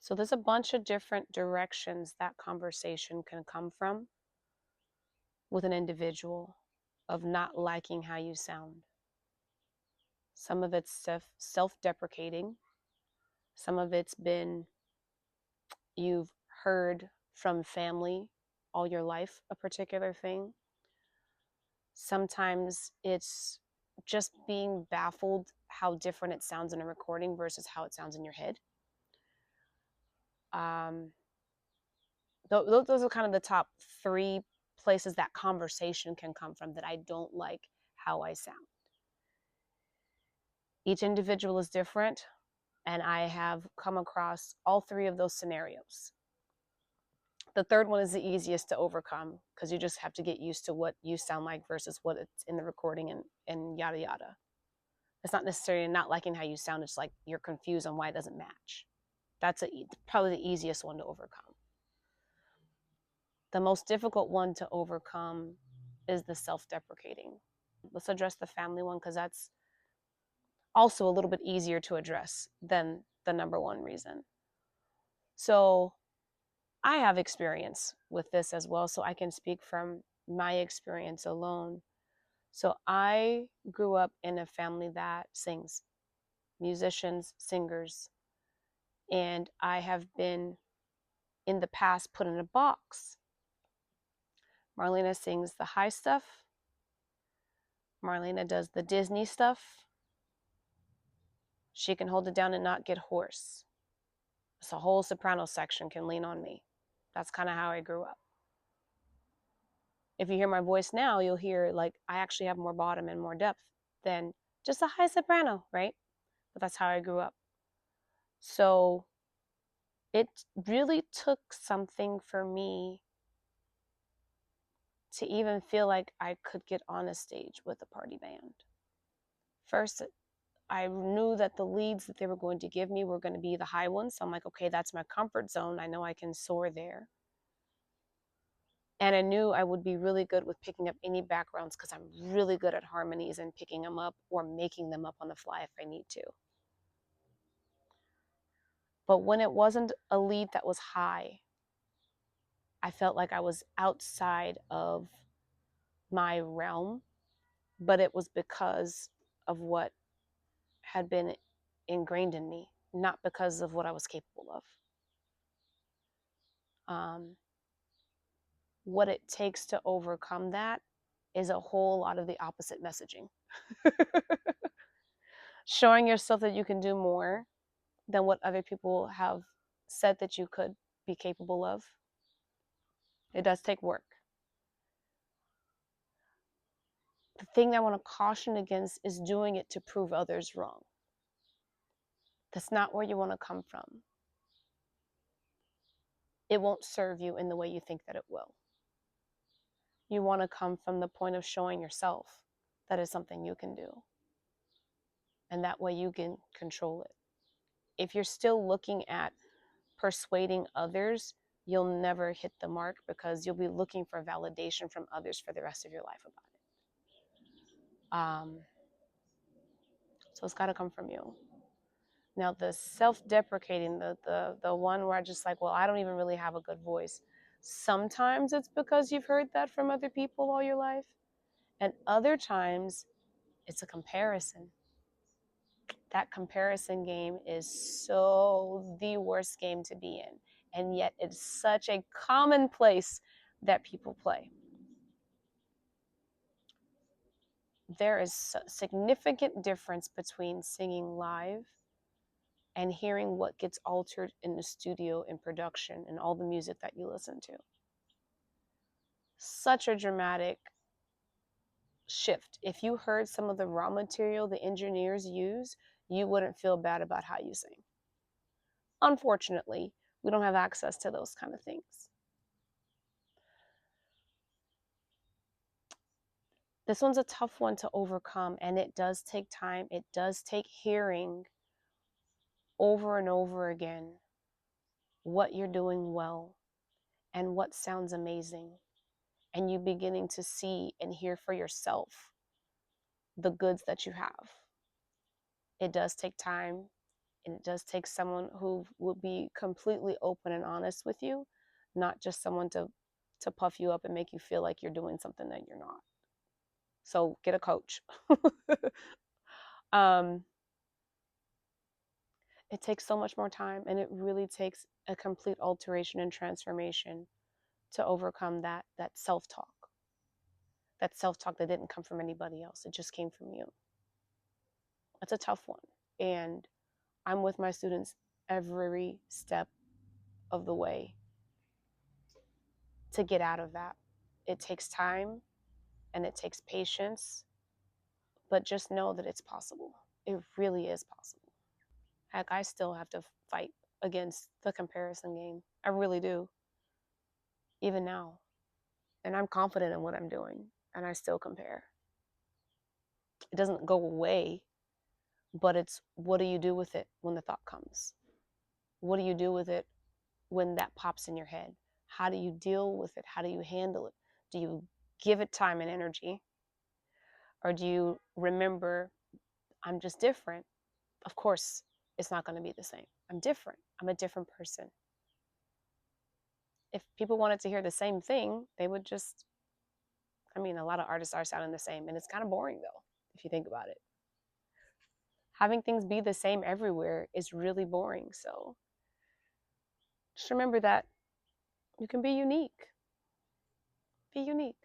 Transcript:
So there's a bunch of different directions that conversation can come from with an individual of not liking how you sound. Some of it's self-deprecating. Some of it's been you've heard from family all your life a particular thing. Sometimes it's just being baffled how different it sounds in a recording versus how it sounds in your head. Um, those are kind of the top three places that conversation can come from that I don't like how I sound. Each individual is different, and I have come across all three of those scenarios. The third one is the easiest to overcome because you just have to get used to what you sound like versus what it's in the recording and yada yada. It's not necessarily not liking how you sound, it's like you're confused on why it doesn't match. That's probably the easiest one to overcome. The most difficult one to overcome is the self-deprecating. Let's address the family one because that's also a little bit easier to address than the number one reason. So I have experience with this as well, so I can speak from my experience alone. So I grew up in a family that sings, musicians, singers, and I have been in the past put in a box. Marlena sings the high stuff. Marlena does the Disney stuff. She can hold it down and not get hoarse. So a whole soprano section can lean on me. That's kind of how I grew up. If you hear my voice now, you'll hear like I actually have more bottom and more depth than just a high soprano, right? But that's how I grew up. So it really took something for me to even feel like I could get on a stage with a party band. First, I knew that the leads that they were going to give me were going to be the high ones. So I'm like, okay, that's my comfort zone. I know I can soar there. And I knew I would be really good with picking up any backgrounds because I'm really good at harmonies and picking them up or making them up on the fly if I need to. But when it wasn't a lead that was high, I felt like I was outside of my realm, but it was because of what had been ingrained in me, not because of what I was capable of. What it takes to overcome that is a whole lot of the opposite messaging. Showing yourself that you can do more than what other people have said that you could be capable of. It does take work. The thing I want to caution against is doing it to prove others wrong. That's not where you want to come from. It won't serve you in the way you think that it will. You want to come from the point of showing yourself that is something you can do. And that way you can control it. If you're still looking at persuading others, you'll never hit the mark because you'll be looking for validation from others for the rest of your life about it. So it's got to come from you. Now the self-deprecating, the one where I just like, well, I don't even really have a good voice. Sometimes it's because you've heard that from other people all your life, and other times it's a comparison. That comparison game is so the worst game to be in, and yet it's such a common place that people play. There is a significant difference between singing live and hearing what gets altered in the studio in production and all the music that you listen to. Such a dramatic shift. If you heard some of the raw material the engineers use, you wouldn't feel bad about how you sing. Unfortunately, we don't have access to those kind of things. This one's a tough one to overcome, and it does take time. It does take hearing over and over again what you're doing well and what sounds amazing, and you beginning to see and hear for yourself the goods that you have. It does take time. And it does take someone who will be completely open and honest with you, not just someone to puff you up and make you feel like you're doing something that you're not. So get a coach. um, it takes so much more time, and it really takes a complete alteration and transformation to overcome that self-talk. That self-talk that didn't come from anybody else. It just came from you. That's a tough one. And I'm with my students every step of the way to get out of that. It takes time and it takes patience, but just know that it's possible. It really is possible. Heck, I still have to fight against the comparison game. I really do, even now. And I'm confident in what I'm doing, and I still compare. It doesn't go away, but it's what do you do with it when the thought comes? What do you do with it when that pops in your head? How do you deal with it? How do you handle it? Do you give it time and energy? Or do you remember, I'm just different? Of course, it's not going to be the same. I'm different. I'm a different person. If people wanted to hear the same thing, they would just, I mean, a lot of artists are sounding the same, and it's kind of boring though, if you think about it. Having things be the same everywhere is really boring. So just remember that you can be unique. Be unique.